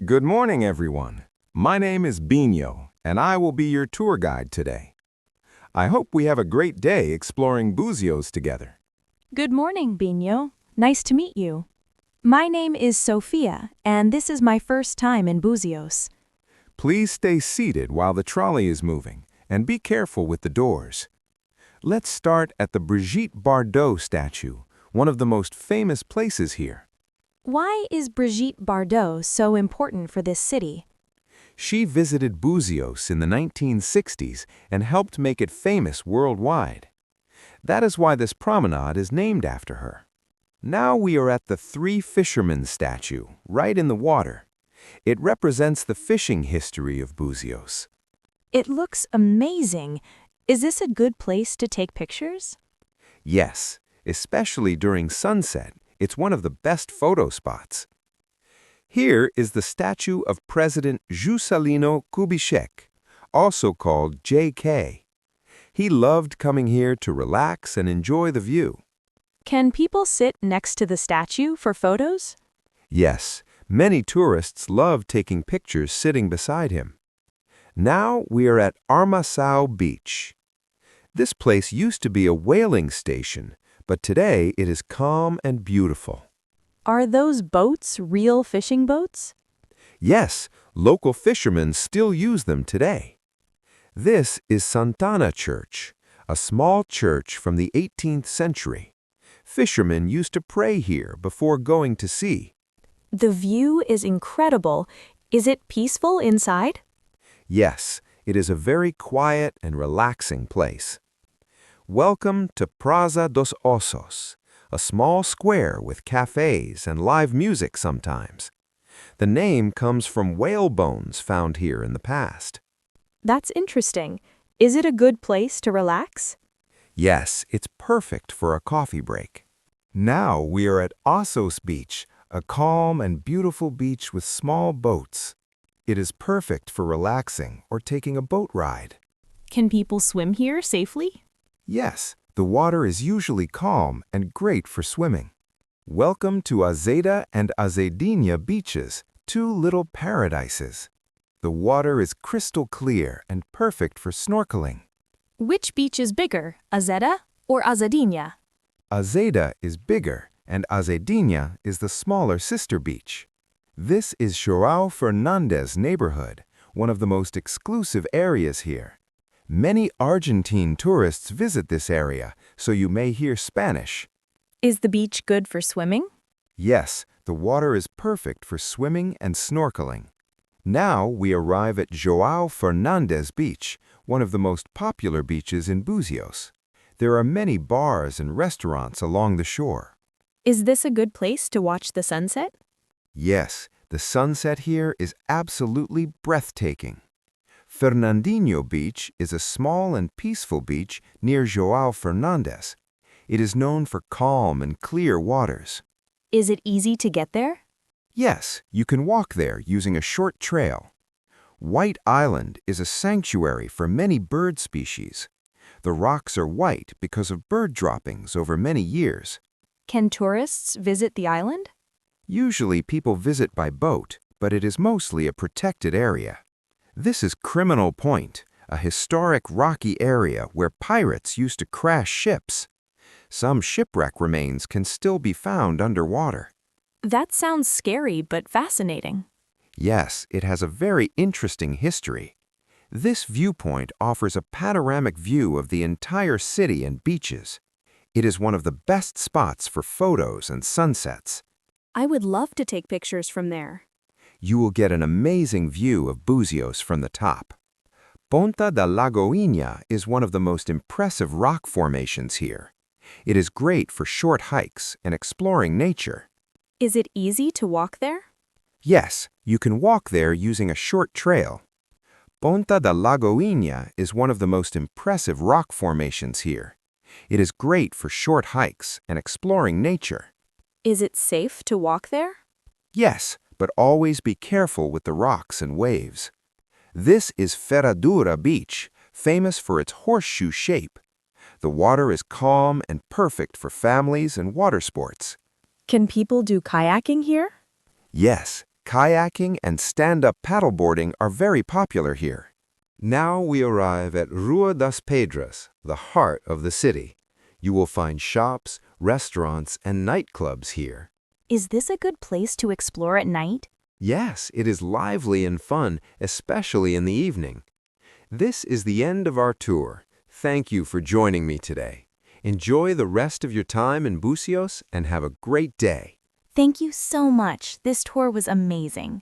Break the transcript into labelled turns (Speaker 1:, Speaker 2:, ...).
Speaker 1: Good morning, everyone. My name is Bino, and I will be your tour guide today. I hope we have a great day exploring Búzios together.
Speaker 2: Good morning, Bino. Nice to meet you. My name is Sophia, and this is my first time in Búzios.
Speaker 1: Please stay seated while the trolley is moving, and be careful with the doors. Let's start at the Brigitte Bardot statue, one of the most famous places here.
Speaker 2: Why is Brigitte Bardot so important for this city?
Speaker 1: She visited Búzios in the 1960s and helped make it famous worldwide. That is why this promenade is named after her. Now we are at the Three Fishermen statue, right in the water. It represents the fishing history of Búzios.
Speaker 2: It looks amazing. Is this a good place to take pictures?
Speaker 1: Yes, especially during sunset. It's one of the best photo spots. Here is the statue of President Juscelino Kubitschek, also called JK. He loved coming here to relax and enjoy the view.
Speaker 2: Can people sit next to the statue for photos?
Speaker 1: Yes, many tourists love taking pictures sitting beside him. Now we are at Armaçao Beach. This place used to be a whaling station, but today it is calm and beautiful.
Speaker 2: Are those boats real fishing boats?
Speaker 1: Yes, local fishermen still use them today. This is Santana Church, a small church from the 18th century. Fishermen used to pray here before going to sea.
Speaker 2: The view is incredible. Is it peaceful inside?
Speaker 1: Yes, it is a very quiet and relaxing place. Welcome to Praça dos Ossos, a small square with cafes and live music sometimes. The name comes from whale bones found here in the past.
Speaker 2: That's interesting. Is it a good place to relax?
Speaker 1: Yes, it's perfect for a coffee break. Now we are at Ossos Beach, a calm and beautiful beach with small boats. It is perfect for relaxing or taking a boat ride.
Speaker 2: Can people swim here safely?
Speaker 1: Yes, the water is usually calm and great for swimming. Welcome to Azeda and Azedinha beaches, two little paradises. The water is crystal clear and perfect for snorkeling.
Speaker 2: Which beach is bigger, Azeda or Azedinha?
Speaker 1: Azeda is bigger and Azedinha is the smaller sister beach. This is João Fernandes neighborhood, one of the most exclusive areas here. Many Argentine tourists visit this area, so you may hear Spanish.
Speaker 2: Is the beach good for swimming?
Speaker 1: Yes, the water is perfect for swimming and snorkeling. Now we arrive at João Fernandes Beach, one of the most popular beaches in Búzios. There are many bars and restaurants along the shore.
Speaker 2: Is this a good place to watch the sunset?
Speaker 1: Yes, the sunset here is absolutely breathtaking. Fernandinho Beach is a small and peaceful beach near João Fernandes. It is known for calm and clear waters.
Speaker 2: Is it easy to get there?
Speaker 1: Yes, you can walk there using a short trail. White Island is a sanctuary for many bird species. The rocks are white because of bird droppings over many years.
Speaker 2: Can tourists visit the island?
Speaker 1: Usually people visit by boat, but it is mostly a protected area. This is Criminal Point, a historic rocky area where pirates used to crash ships. Some shipwreck remains can still be found underwater.
Speaker 2: That sounds scary but fascinating.
Speaker 1: Yes, it has a very interesting history. This viewpoint offers a panoramic view of the entire city and beaches. It is one of the best spots for photos and sunsets.
Speaker 2: I would love to take pictures from there.
Speaker 1: You will get an amazing view of Búzios from the top. Ponta da Lagoinha is one of the most impressive rock formations here. It is great for short hikes and exploring nature.
Speaker 2: Is it easy to walk there?
Speaker 1: Yes, you can walk there using a short trail. Ponta da Lagoinha is one of the most impressive rock formations here. It is great for short hikes and exploring nature.
Speaker 2: Is it safe to walk there?
Speaker 1: Yes, but always be careful with the rocks and waves. This is Ferradura Beach, famous for its horseshoe shape. The water is calm and perfect for families and water sports.
Speaker 2: Can people do kayaking here?
Speaker 1: Yes, Kayaking and stand-up paddleboarding are very popular here. Now we arrive at Rua das Pedras, the heart of the city. You will find shops, restaurants, and nightclubs here.
Speaker 2: Is this a good place to explore at night?
Speaker 1: Yes, it is lively and fun, especially in the evening. This is the end of our tour. Thank you for joining me today. Enjoy the rest of your time in Búzios and have a great day.
Speaker 2: Thank you so much. This tour was amazing.